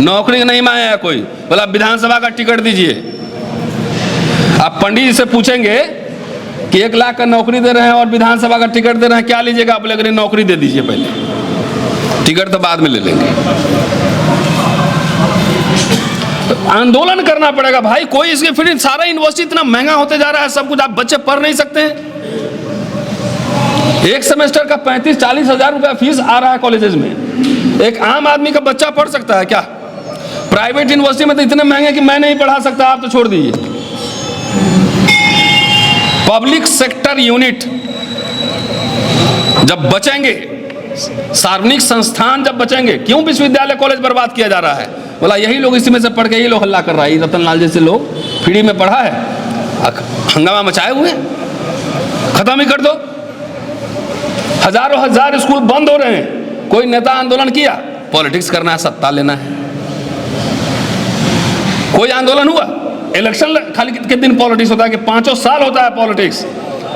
नौकरी नहीं मांगेगा कोई, बोला विधानसभा का टिकट दीजिए। आप पंडित जी से पूछेंगे कि 1 लाख का नौकरी दे रहे हैं और विधानसभा का टिकट दे रहे हैं, क्या लीजिएगा? आप बोलेंगे नौकरी दे दीजिए पहले, टिकट तो बाद में ले लेंगे। तो आंदोलन करना पड़ेगा भाई। कोई इसके फिर सारा यूनिवर्सिटी इतना महंगा होते जा रहा है, सब कुछ, आप बच्चे पढ़ नहीं सकते हैं। एक सेमेस्टर का 35-40 हजार रुपया फीस आ रहा है कॉलेजेस में। एक आम आदमी का बच्चा पढ़ सकता है क्या? प्राइवेट यूनिवर्सिटी में तो इतने महंगे कि मैं नहीं पढ़ा सकता, आप तो छोड़ दीजिए। पब्लिक सेक्टर यूनिट जब बचेंगे, सार्वजनिक संस्थान जब बचेंगे, क्यों विश्वविद्यालय कॉलेज बर्बाद किया जा रहा है? बोला यही लोग इसी में से पढ़ के ये लोग हल्ला कर रहा है, रतनलाल जैसे लोग फ्री में पढ़ा है, हंगामा मचाए हुए, खत्म ही कर दो। हजारों हजार स्कूल बंद हो रहे हैं, कोई नेता आंदोलन किया? पॉलिटिक्स करना है, सत्ता लेना है। कोई आंदोलन हुआ? इलेक्शन खाली कितने दिन पॉलिटिक्स होता है कि 5 साल होता है पॉलिटिक्स।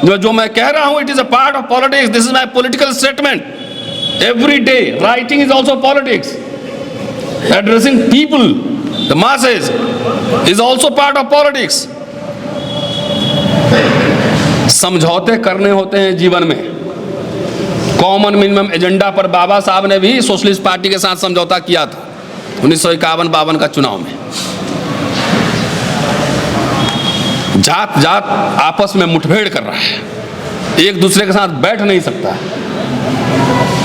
जो मैं कह रहा हूं, it is a part of politics, this is my political statement. Every day writing is also politics, addressing people, the masses is also part of politics. समझौते करने होते हैं जीवन में। कॉमन मिनिमम एजेंडा पर बाबा साहब ने भी सोशलिस्ट पार्टी के साथ समझौता किया था 1951-52 का चुनाव में। जात जात आपस में मुठभेड़ कर रहा है, एक दूसरे के साथ बैठ नहीं सकता।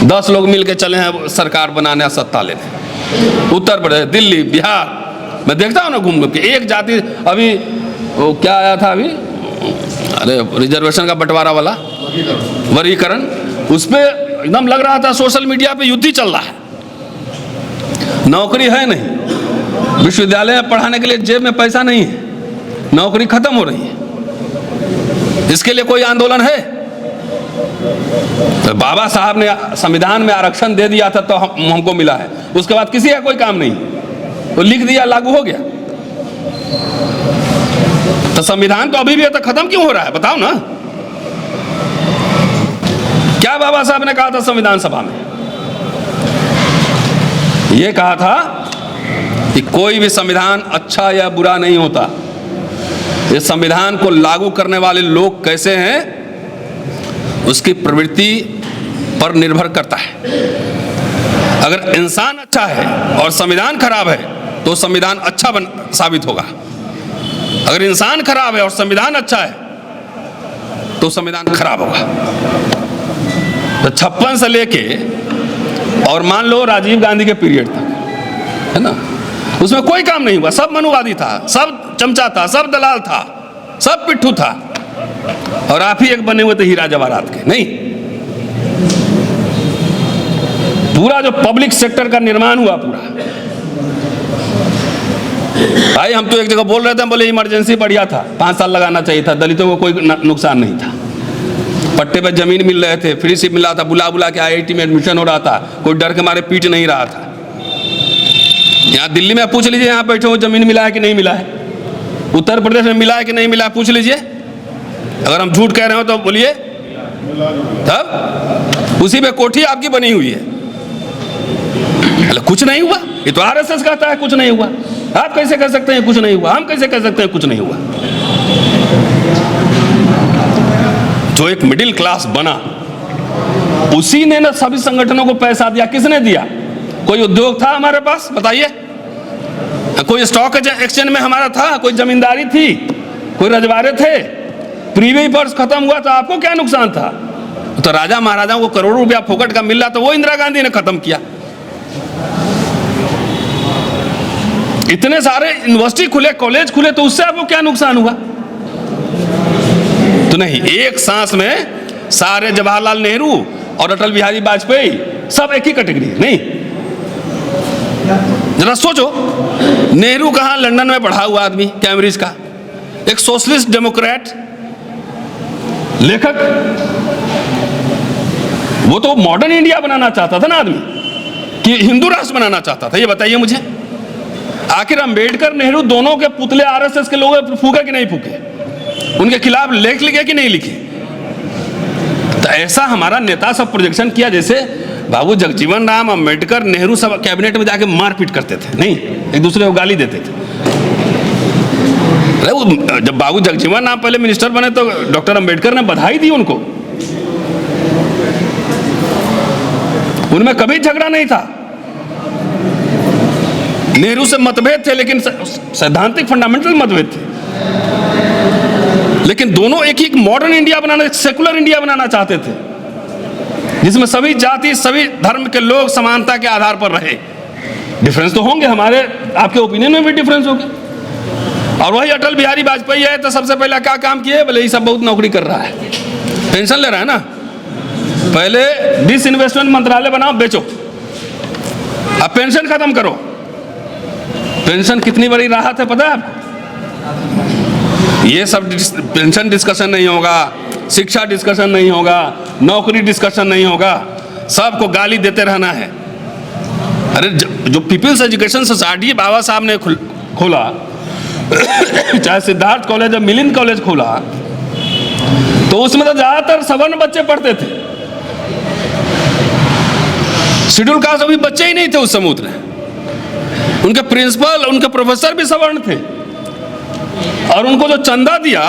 10 लोग मिलकर चले हैं सरकार बनाने, सत्ता लेने। उत्तर प्रदेश, दिल्ली, बिहार, मैं देखता हूं ना घूम घूम के, एक जाति, अभी वो क्या आया था अभी, अरे रिजर्वेशन का बंटवारा वाला वर्गीकरण, उस पर एकदम लग रहा था सोशल मीडिया पे युद्ध ही चल रहा है। नौकरी है नहीं, विश्वविद्यालय में पढ़ाने के लिए जेब में पैसा नहीं है, नौकरी खत्म हो रही है, इसके लिए कोई आंदोलन है? तो बाबा साहब ने संविधान में आरक्षण दे दिया था तो हमको मिला है, उसके बाद किसी का कोई काम नहीं, तो लिख दिया, लागू हो गया। तो संविधान तो अभी भी तक खत्म क्यों हो रहा है, बताओ ना। क्या बाबा साहब ने कहा था संविधान सभा में? यह कहा था कि कोई भी संविधान अच्छा या बुरा नहीं होता, ये संविधान को लागू करने वाले लोग कैसे हैं उसकी प्रवृत्ति पर निर्भर करता है। अगर इंसान अच्छा है और संविधान खराब है तो संविधान अच्छा साबित होगा। अगर इंसान खराब है और संविधान अच्छा है तो संविधान खराब होगा। तो 56 से लेके और मान लो राजीव गांधी के पीरियड तक, है ना, उसमें कोई काम नहीं हुआ, सब मनुवादी था, सब चमचा था, सब दलाल था, सब पिट्ठू था, और आप ही एक बने हुए थे हीरा जवाहरात के। नहीं, पूरा जो पब्लिक सेक्टर का निर्माण हुआ पूरा, भाई हम तो एक जगह बोल रहे थे, बोले इमरजेंसी बढ़िया था, 5 साल लगाना चाहिए था, दलितों को कोई नुकसान नहीं था, पट्टे पे जमीन मिल रहे थे, फ्री शिप मिल रहा था, बुला बुला के IIT में एडमिशन हो रहा था, कोई डर के मारे पीट नहीं रहा था। यहाँ दिल्ली में पूछ लीजिए, यहाँ बैठे हो जमीन मिला है कि नहीं मिला है, उत्तर प्रदेश में मिला है कि नहीं मिला है, पूछ लीजिए। अगर हम झूठ कह रहे हो तो बोलिए, तब उसी पे कोठी आपकी बनी हुई है। कुछ नहीं हुआ, ये तो RSS कहता है कुछ नहीं हुआ। आप कैसे कह सकते हैं कुछ नहीं हुआ? हम कैसे कह सकते हैं कुछ नहीं हुआ? जो एक मिडिल क्लास बना, उसी ने ना सभी संगठनों को पैसा दिया। किसने दिया? कोई उद्योग था हमारे पास? बताइए। कोई स्टॉक एक्सचेंज में हमारा था? कोई जमींदारी थी? कोई रजवाड़े थे? प्रीवी पर्स खत्म हुआ तो आपको क्या नुकसान था? तो राजा महाराजाओं को करोड़ों रुपया फोकट का मिल रहा, तो वो इंदिरा गांधी ने खत्म किया। इतने सारे यूनिवर्सिटी खुले, कॉलेज खुले, तो उससे आपको क्या नुकसान हुआ? तो नहीं, एक सांस में सारे जवाहरलाल नेहरू और अटल बिहारी वाजपेयी सब एक ही कैटेगरी। नहीं, जरा सोचो, नेहरू कहां? लंदन में पढ़ा हुआ आदमी, कैम्ब्रिज का, एक सोशलिस्ट डेमोक्रेट लेखक, वो तो मॉडर्न इंडिया बनाना चाहता था ना आदमी, कि हिंदू राष्ट्र बनाना चाहता था। ये बताइए मुझे, आखिर अंबेडकर नेहरू दोनों के पुतले RSS के लोग फूके कि नहीं फूके? उनके खिलाफ लेख लिखे कि नहीं लिखे? तो ऐसा हमारा नेता सब प्रोजेक्शन किया जैसे बाबू जगजीवन राम, अम्बेडकर, नेहरू सब कैबिनेट में जाके मारपीट करते थे, नहीं एक दूसरे को गाली देते थे। अरे वो जब बाबू जगजीवन राम पहले मिनिस्टर बने तो डॉक्टर अम्बेडकर ने बधाई दी उनको, उनमें कभी झगड़ा नहीं था। नेहरू से मतभेद थे लेकिन सैद्धांतिक फंडामेंटल मतभेद थे, लेकिन दोनों एक ही मॉडर्न इंडिया बनाना, एक सेकुलर इंडिया बनाना चाहते थे जिसमें सभी जाति सभी धर्म के लोग समानता के आधार पर रहे। डिफरेंस तो होंगे, हमारे आपके ओपिनियन में भी डिफरेंस होंगे। और वही अटल बिहारी वाजपेयी है तो सबसे पहले क्या काम किए, बोले ये सब बहुत नौकरी कर रहा है, पेंशन ले रहा है ना, पहले डिसइन्वेस्टमेंट मंत्रालय बनाओ, बेचो, अब पेंशन खत्म करो। पेंशन कितनी बड़ी राहत है पता है आपको? ये सब पेंशन डिस्कशन नहीं होगा, शिक्षा डिस्कशन नहीं होगा, नौकरी डिस्कशन नहीं होगा, सबको गाली देते रहना है। अरे जो पीपल्स एजुकेशन सोसाइटी बाबा साहब ने खोला, चाहे सिद्धार्थ कॉलेज या मिलिंद कॉलेज खोला, तो उसमें तो ज्यादातर सवर्ण बच्चे पढ़ते थे, शेड्यूल कास्ट अभी बच्चे ही नहीं थे उस समय उतने। उनके प्रिंसिपल उनके प्रोफेसर भी सवर्ण थे, और उनको जो चंदा दिया,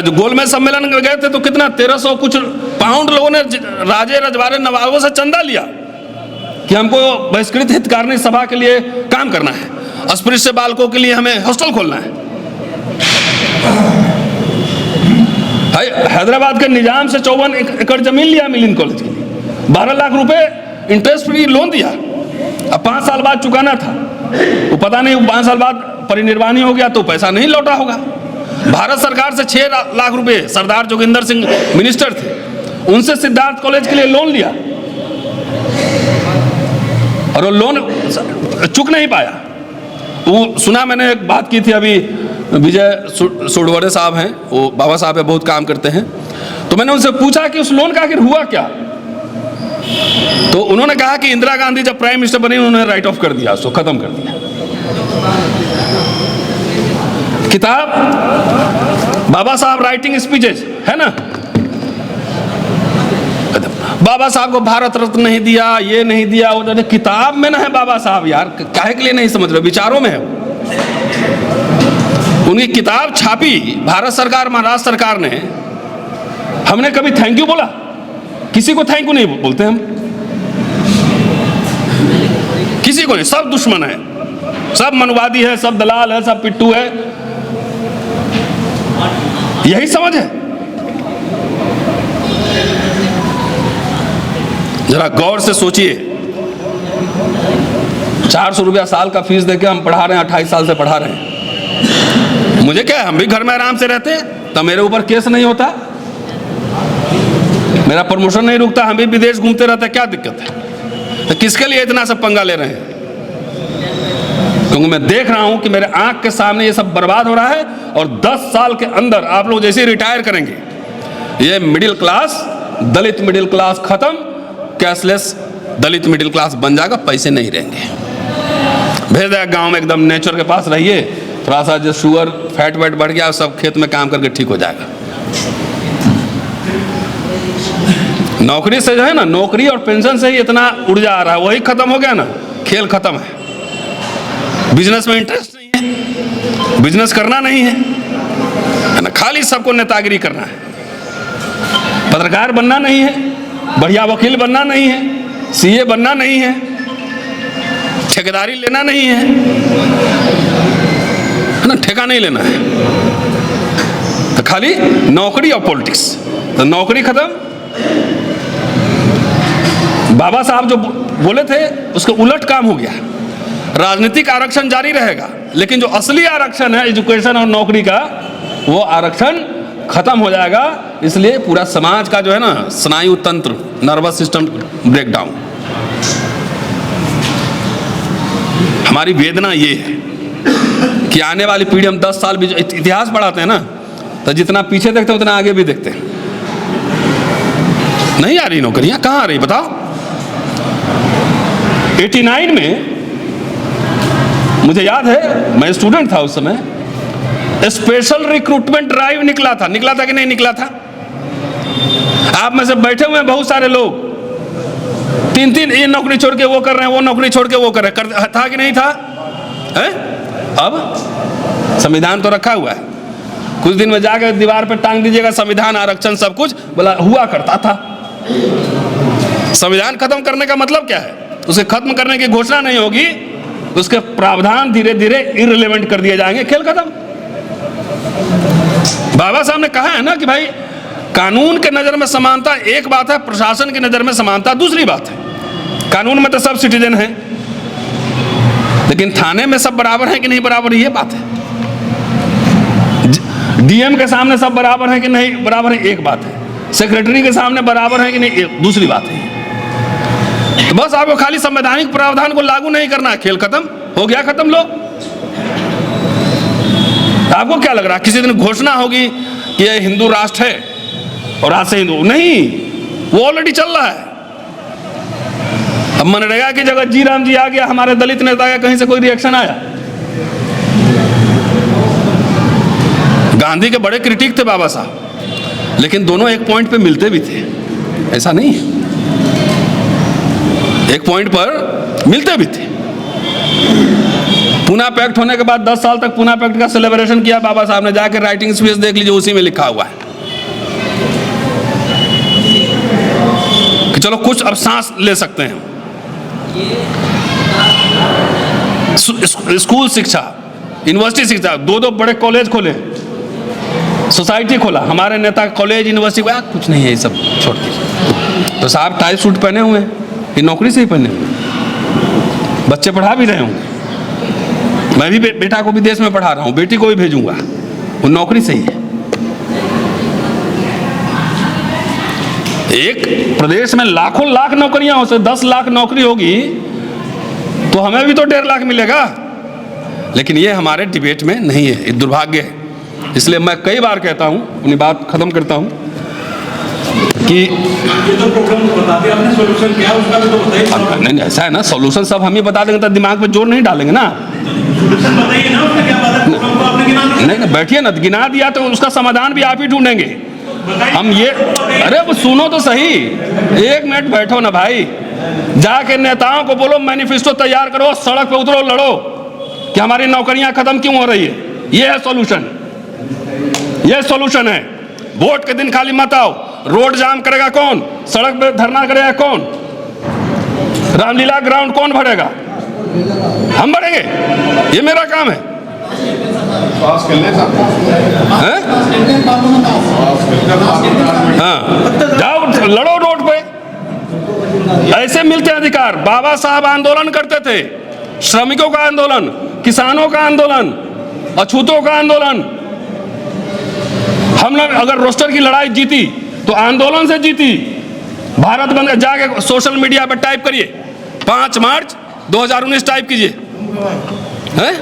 जो गोलमेज सम्मेलन में गए थे तो कितना 1300 कुछ पाउंड लोगों ने राजे रजवाड़े नवाबों से चंदा लिया कि हमको बहिष्कृत हितकारिणी सभा के लिए काम करना है, अस्पृश्य बालकों के लिए हमें हॉस्टल खोलना है। हैदराबाद के निजाम से 54 एकड़ जमीन लिया मिलिंद कॉलेज के लिए, 12 लाख रुपए इंटरेस्ट फ्री लोन दिया, अब 5 साल बाद चुकाना था, वो पता नहीं 5 साल बाद परिनिर्वाणी हो गया तो पैसा नहीं लौटा होगा। भारत सरकार से 6 लाख रुपए सरदार जोगिंदर सिंह मिनिस्टर थे, उनसे सिद्धार्थ कॉलेज के लिए लोन लिया, और वो लोन चुक नहीं पाया। वो सुना, मैंने एक बात की थी अभी, विजय सोडवरे साहब हैं, वो बाबा साहब पे बहुत काम करते हैं, तो मैंने उनसे पूछा कि उस लोन का आखिर हुआ क्या, तो उन्होंने कहा कि इंदिरा गांधी जब प्राइम मिनिस्टर बनी उन्होंने राइट ऑफ कर दिया, उसको खत्म कर दिया। किताब बाबा साहब राइटिंग स्पीचेज है ना, बाबा साहब को भारत रत्न नहीं दिया, ये नहीं दिया, वो किताब में ना है बाबा साहब, यार काहे के लिए नहीं समझ रहे, विचारों में है। उनकी किताब छापी भारत सरकार महाराष्ट्र सरकार ने, हमने कभी थैंक यू बोला? किसी को थैंक यू नहीं बोलते हम, किसी को नहीं, सब दुश्मन है, सब मनवादी है, सब दलाल है, सब पिट्टू है, यही समझ है। जरा गौर से सोचिए, 400 रुपया साल का फीस देके हम पढ़ा रहे हैं, 28 साल से पढ़ा रहे हैं। मुझे क्या है, हम भी घर में आराम से रहते, तो मेरे ऊपर केस नहीं होता, मेरा प्रमोशन नहीं रुकता, हम भी विदेश घूमते रहते, क्या दिक्कत है? तो किसके लिए इतना सब पंगा ले रहे हैं? क्योंकि मैं देख रहा हूं कि मेरे आंख के सामने ये सब बर्बाद हो रहा है, और 10 साल के अंदर आप लोग जैसे रिटायर करेंगे, ये मिडिल क्लास, दलित मिडिल क्लास खत्म, कैशलेस दलित मिडिल क्लास बन जाएगा, पैसे नहीं रहेंगे। भेज देगा गांव में, एकदम नेचर के पास रहिए, थोड़ा सा जो शुगर फैट वेट बढ़ गया सब खेत में काम करके ठीक हो जाएगा। नौकरी से जो है ना, नौकरी और पेंशन से ही इतना ऊर्जा आ रहा है, वही खत्म हो गया ना, खेल खत्म है। बिजनेस में इंटरेस्ट नहीं है, बिजनेस करना नहीं है ना, खाली सबको नेतागिरी करना है, पत्रकार बनना नहीं है, बढ़िया वकील बनना नहीं है, सीए बनना नहीं है, ठेकेदारी लेना नहीं है ना, ठेका नहीं लेना है, तो खाली नौकरी और पॉलिटिक्स। तो नौकरी खत्म। बाबा साहब जो बोले थे उसके उलट काम हो गया। राजनीतिक आरक्षण जारी रहेगा, लेकिन जो असली आरक्षण है एजुकेशन और नौकरी का, वो आरक्षण खत्म हो जाएगा। इसलिए पूरा समाज का जो है ना स्नायु तंत्र, नर्वस सिस्टम ब्रेक डाउन। हमारी वेदना ये है कि आने वाली पीढ़ी, हम 10 साल भी इतिहास पढ़ाते हैं ना, तो जितना पीछे देखते हैं उतना आगे भी देखते हैं। नहीं आ रही नौकरियां, कहाँ आ रही बताओ? 89 में मुझे याद है, मैं स्टूडेंट था उस समय, स्पेशल रिक्रूटमेंट ड्राइव निकला था कि नहीं निकला था? आप में से बैठे हुए हैं बहुत सारे लोग, 3-3 ये नौकरी छोड़ के वो कर रहे हैं, वो नौकरी छोड़ के वो कर रहे हैं। था कि नहीं था? है? अब संविधान तो रखा हुआ है, कुछ दिन में जाकर दीवार पर टांग दीजिएगा संविधान, आरक्षण, सब कुछ, बोला हुआ करता था। संविधान खत्म करने का मतलब क्या है? उसे खत्म करने की घोषणा नहीं होगी, उसके प्रावधान धीरे धीरे इररिलेवेंट कर दिए जाएंगे, खेल खत्म। बाबा साहब ने कहा है ना कि भाई कानून के नजर में समानता एक बात है, प्रशासन की नजर में समानता दूसरी बात है। कानून में तो सब सिटीजन हैं, लेकिन थाने में सब बराबर हैं कि नहीं बराबर, ये बात है। डीएम के सामने सब बराबर हैं कि नहीं बराबर है, एक बात है। सेक्रेटरी के सामने बराबर है कि नहीं, दूसरी बात है। तो बस आपको खाली संवैधानिक प्रावधान को लागू नहीं करना है, खेल खत्म हो गया, खत्म। लो, आपको क्या लग रहा है किसी दिन घोषणा होगी कि यह हिंदू राष्ट्र है और आज से हिंदू नहीं, वो ऑलरेडी चल रहा है। अब मनरेगा की जगह जी राम जी आ गया, हमारे दलित नेता का कहीं से कोई रिएक्शन आया? गांधी के बड़े क्रिटिक थे बाबा साहब, लेकिन दोनों एक पॉइंट पे मिलते भी थे, ऐसा नहीं है, एक पॉइंट पर मिलते भी थे। पूना पैक्ट होने के बाद 10 साल तक पूना पैक्ट का सेलिब्रेशन किया बाबा साहब ने, जाकर राइटिंग स्पेस देख लीजिए, उसी में लिखा हुआ है कि चलो कुछ अब सांस ले सकते हैं। स्कूल शिक्षा, यूनिवर्सिटी शिक्षा, 2 बड़े कॉलेज खोले, सोसाइटी खोला, हमारे नेता कॉलेज यूनिवर्सिटी को कुछ नहीं है, ये सब छोड़ दीजिए। तो साहब टाई सूट पहने हुए हैं, ये नौकरी से ही पहने हुए, बच्चे पढ़ा भी रहे होंगे, मैं भी बेटा को विदेश में पढ़ा रहा हूँ, बेटी को भी भेजूंगा, वो नौकरी से ही है। एक प्रदेश में लाखों लाख नौकरियां हो, 10 लाख नौकरी होगी तो हमें भी तो 1.5 लाख मिलेगा, लेकिन ये हमारे डिबेट में नहीं है, ये दुर्भाग्य है। इसलिए मैं कई बार कहता हूं, अपनी बात खत्म करता हूं कि ये तो प्रॉब्लम बता दिया आपने, सॉल्यूशन क्या है उसका भी तो बताइए। नहीं, ऐसा है ना, सॉल्यूशन सब हम ही बता देंगे तो दिमाग पे जोर नहीं डालेंगे ना। सॉल्यूशन बताइए ना, उसका क्या बात है? प्रॉब्लम को आपने गिना दिया। नहीं, बैठिए ना, गिना दिया तो उसका समाधान भी आप ही ढूंढेंगे। हम ये, अरे वो सुनो तो सही, 1 मिनट बैठो ना भाई, जाके नेताओं को बोलो मैनिफेस्टो तैयार करो, सड़क पे उतरो, लड़ो कि हमारी नौकरियां खत्म क्यों हो रही है। ये है सॉल्यूशन, ये सॉल्यूशन है। वोट के दिन खाली मत आओ, रोड जाम करेगा कौन, सड़क पे धरना करेगा कौन, रामलीला ग्राउंड कौन भरेगा? हम भरेंगे, ये मेरा काम है। हाँ, जाओ लड़ो रोड पे, ऐसे मिलते अधिकार। बाबा साहब आंदोलन करते थे, श्रमिकों का आंदोलन, किसानों का आंदोलन, अछूतों का आंदोलन। हम लोग अगर रोस्टर की लड़ाई जीती तो आंदोलन से जीती। भारत बंद जाके सोशल मीडिया पर टाइप करिए 5 मार्च 2019 टाइप कीजिए, हैं?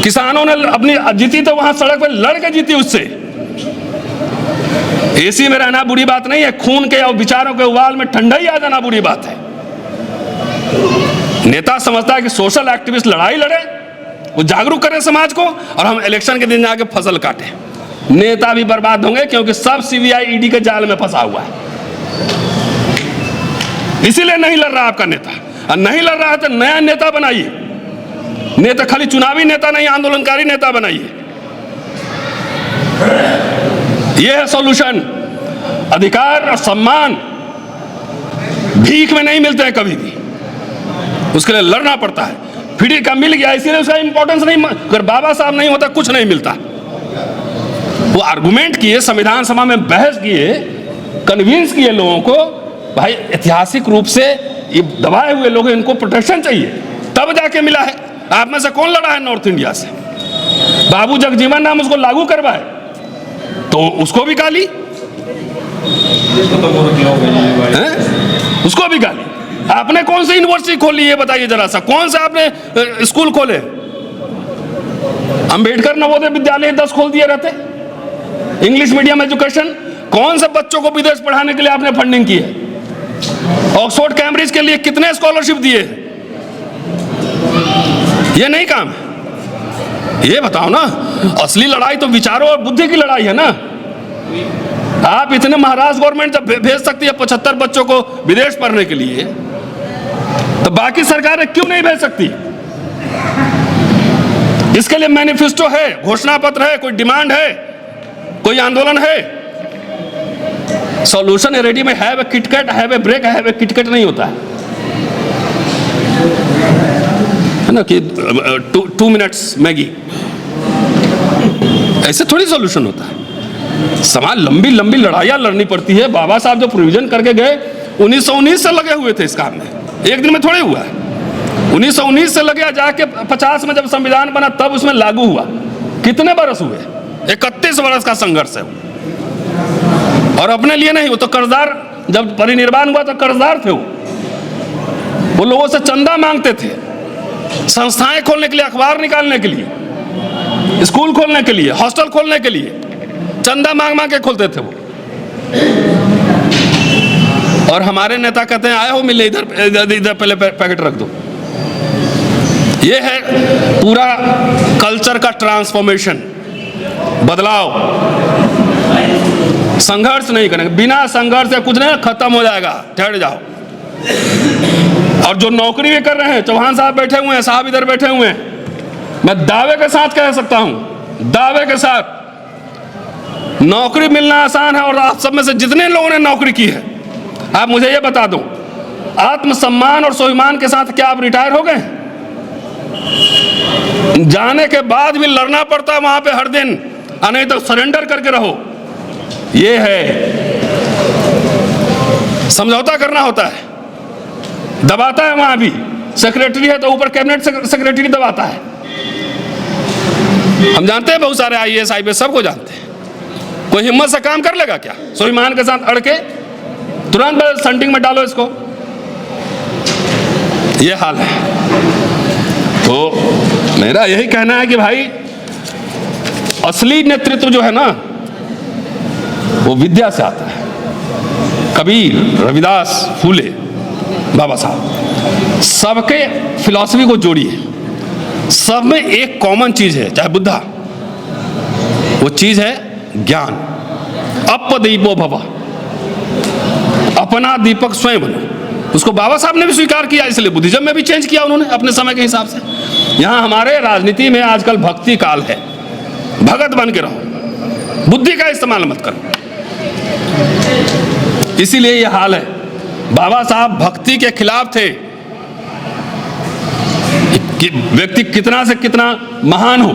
किसानों ने अपनी जीती तो वहां सड़क पर लड़ के जीती उससे। एसी में रहना बुरी बात नहीं है, खून के और विचारों के उबाल में ठंडाई आ जाना बुरी बात है। नेता समझता है कि सोशल एक्टिविस्ट लड़ाई लड़े, वो जागरूक करें समाज को, और हम इलेक्शन के दिन जाके फसल काटें। नेता भी बर्बाद होंगे क्योंकि सब सीबीआई ईडी के जाल में फंसा हुआ है। इसीलिए नहीं लड़ रहा आपका नेता, और नहीं लड़ रहा है तो नया नेता बनाइए। नेता खाली चुनावी नेता नहीं, आंदोलनकारी नेता बनाइए। यह है सॉल्यूशन। अधिकार और सम्मान भीख में नहीं मिलते हैं कभी भी, उसके लिए लड़ना पड़ता है। फ्री का मिल गया इसीलिए उसका इंपॉर्टेंस नहीं, अगर बाबा साहब नहीं होता कुछ नहीं मिलता। वो आर्गुमेंट किए, संविधान सभा में बहस किए, कन्विंस किए लोगों को, भाई ऐतिहासिक रूप से ये दबाए हुए लोग, इनको प्रोटेक्शन चाहिए, तब जाके मिला है। आप में से कौन लड़ा है नॉर्थ इंडिया से? बाबू जगजीवन राम उसको लागू करवाए तो उसको भी गाली, उसको भी गाली। आपने कौन सी यूनिवर्सिटी खोली ये बताइए जरा सा, कौन से आपने स्कूल खोले? अंबेडकर नवोदय विद्यालय 10 खोल दिए रहते। इंग्लिश मीडियम एजुकेशन, कौन से बच्चों को विदेश पढ़ाने के लिए आपने फंडिंग की है? ऑक्सफोर्ड कैम्ब्रिज के लिए कितने स्कॉलरशिप दिए? ये नहीं काम है। ये बताओ ना, असली लड़ाई तो विचारों और बुद्धि की लड़ाई है ना। आप इतने महाराष्ट्र गवर्नमेंट जब भेज सकती है 75 बच्चों को विदेश पढ़ने के लिए, तो बाकी सरकारें क्यों नहीं भेज सकती? इसके लिए मैनिफेस्टो है, घोषणा पत्र है, कोई डिमांड है, कोई आंदोलन है? सॉल्यूशन रेडी में have a KitKat, have a break, have a KitKat नहीं होता है ना कि 2 मिनट्स मैगी, ऐसे थोड़ी सॉल्यूशन होता है। समाज लंबी लंबी लड़ाइयां लड़नी पड़ती है। बाबा साहब जो प्रोविजन करके गए 1919 से लगे हुए थे इस काम में, एक दिन में थोड़े हुआ है। 1919 से लगे जाके 50 में जब संविधान बना तब उसमें लागू हुआ। कितने बरस हुए? 31 बरस का संघर्ष है। और अपने लिए नहीं, वो तो कर्जदार, जब परिनिर्वाण हुआ तो कर्जदार थे। वो लोगों से चंदा मांगते थे, संस्थाएं खोलने के लिए, अखबार निकालने के लिए, स्कूल खोलने के लिए, हॉस्टल खोलने के लिए चंदा मांग मांग के खोलते थे वो। और हमारे नेता कहते हैं आए हो मिलने, इधर पहले पैकेट रख दो। ये है पूरा कल्चर का ट्रांसफॉर्मेशन, बदलाव। संघर्ष नहीं करेंगे, बिना संघर्ष से कुछ नहीं, खत्म हो जाएगा, ठहर जाओ। और जो नौकरी भी कर रहे हैं, चौहान साहब बैठे हुए हैं, साहब इधर बैठे हुए हैं, मैं दावे के साथ कह सकता हूं, दावे के साथ, नौकरी मिलना आसान है। और आप सब में से जितने लोगों ने नौकरी की है, आप मुझे ये बता दो, आत्मसम्मान और स्वाभिमान के साथ क्या आप रिटायर हो गए? जाने के बाद भी लड़ना पड़ता है वहां पे हर दिन, नहीं तो सरेंडर करके रहो। ये है, समझौता करना होता है, दबाता है वहां भी। सेक्रेटरी है तो ऊपर कैबिनेट सेक्रेटरी दबाता है। हम जानते हैं, बहुत सारे IAS IPS सबको जानते हैं। कोई हिम्मत से काम कर लेगा क्या? स्वाभिमान के साथ अड़के तुरंत संटिंग में डालो इसको। ये हाल है। तो मेरा यही कहना है कि भाई असली नेतृत्व जो है ना, वो विद्या से आता है। कबीर, रविदास, फूले, बाबा साहब, सबके फिलॉसफी को जोड़िए। सब में एक कॉमन चीज है, चाहे बुद्धा, वो चीज है ज्ञान। अपदीपो भव, अपना दीपक स्वयं बनो। उसको बाबा साहब ने भी स्वीकार किया, इसलिए बुद्धिज्म में भी चेंज किया उन्होंने अपने समय के हिसाब से। यहां हमारे राजनीति में आजकल भक्ति काल है, भगत बन के रहो, बुद्धि का इस्तेमाल मत करो। इसीलिए यह हाल है। बाबा साहब भक्ति के खिलाफ थे कि व्यक्ति कितना से कितना महान हो,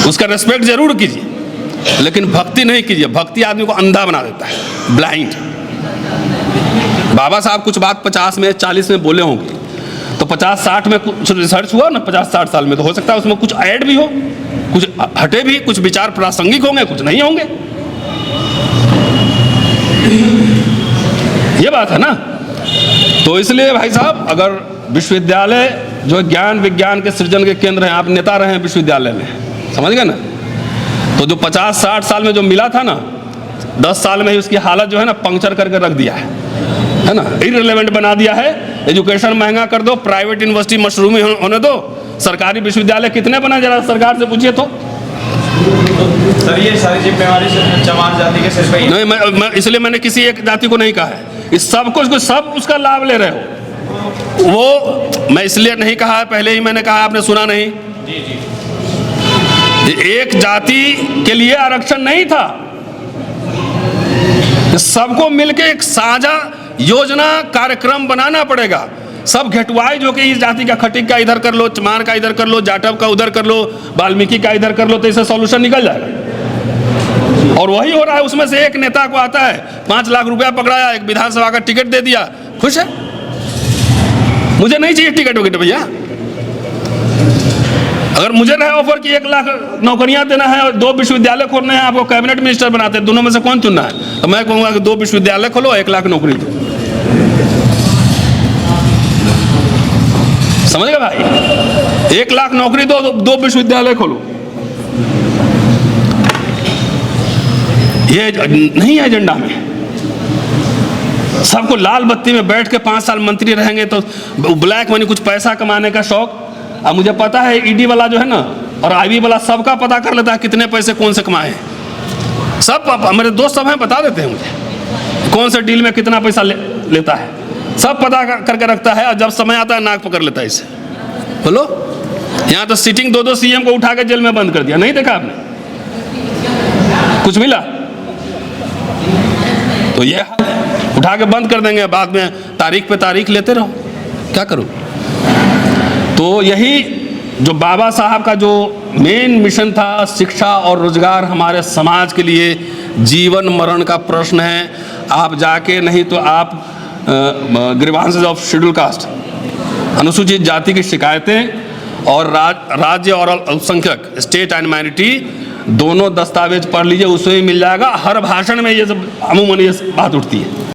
उसका रेस्पेक्ट जरूर कीजिए, लेकिन भक्ति नहीं कीजिए। भक्ति आदमी को अंधा बना देता है, ब्लाइंड। बाबा साहब कुछ बात 50 में 40 में बोले होंगे, तो 50-60 में कुछ रिसर्च हुआ ना, 50-60 साल में, तो हो सकता है उसमें कुछ ऐड भी हो, कुछ हटे भी, कुछ विचार प्रासंगिक होंगे, कुछ नहीं होंगे। ये बात है ना। तो इसलिए भाई साहब, अगर विश्वविद्यालय जो ज्ञान विज्ञान के सृजन के केंद्र हैं, आप नेता रहे हैं विश्वविद्यालय में, समझ गए ना, तो जो 50-60 साल में जो मिला था ना, 10 साल में ही उसकी हालत जो है ना पंक्चर करके रख दिया है ना, इररिलेवेंट बना दिया है। एजुकेशन महंगा कर दो, प्राइवेट यूनिवर्सिटी मशरूमी होने दो, सरकारी विश्वविद्यालय कितने बना, जरा सरकार से पूछिए तो। सर ये सारी जिम्मेवारी चमार जाति के सिर पे ही नहीं, मैं इसलिए मैंने किसी एक जाति को नहीं कहा है, इस सबको, सब उसका लाभ ले रहे हो। वो मैं इसलिए नहीं कहा है, पहले ही मैंने कहा, आपने सुना नहीं। एक जाति के लिए आरक्षण नहीं था, सबको मिलके एक साझा योजना कार्यक्रम बनाना पड़ेगा। सब घेटवाई जो कि इस जाति का, खटिक का इधर कर लो, चमार का इधर कर लो, जाटव का उधर कर लो, वाल्मीकि का इधर कर लो, तो इससे सॉल्यूशन निकल जाएगा। और वही हो रहा है। उसमें से एक नेता को आता है 5 लाख रुपया पकड़ाया, एक विधानसभा का टिकट दे दिया, खुश है। मुझे नहीं चाहिए टिकट विकेट भैया। अगर मुझे रहे ऑफर कि 1 लाख नौकरियां देना है और 2 विश्वविद्यालय खोलने हैं, आपको कैबिनेट मिनिस्टर बनाते हैं, दोनों में से कौन चुनना है, तो मैं कहूंगा कि 2 विश्वविद्यालय खोलो, 1 लाख नौकरी दो। समझ गए भाई? 1 लाख नौकरी दो, 2 विश्वविद्यालय खोलो। ये नहीं है एजेंडा में। सबको लाल बत्ती में बैठ के 5 साल मंत्री रहेंगे तो ब्लैक मनी, कुछ पैसा कमाने का शौक। अब मुझे पता है ईडी वाला जो है ना और IB वाला सबका पता कर लेता है कितने पैसे कौन से कमाए हैं। सब मेरे दोस्त सब हैं, बता देते हैं मुझे कौन से डील में कितना पैसा लेता है, सब पता करके रखता है, और जब समय आता है नाक पकड़ लेता है इसे। बोलो, यहाँ तो सिटिंग 2-2 सीएम को उठा के जेल में बंद कर दिया, नहीं देखा आपने? कुछ मिला? तो ये उठा के बंद कर देंगे, बाद में तारीख पे तारीख लेते रहो, क्या करूं? तो यही जो बाबा साहब का जो मेन मिशन था, शिक्षा और रोजगार हमारे समाज के लिए जीवन मरण का प्रश्न है। आप जाके, नहीं तो आप ग्रीवांसेस ऑफ शेड्यूल कास्ट, अनुसूचित जाति की शिकायतें और राज्य और अल्पसंख्यक, स्टेट एंड माइनॉरिटी, दोनों दस्तावेज पढ़ लीजिए, उसमें ही मिल जाएगा। हर भाषण में ये सब अमूमन ये बात उठती है।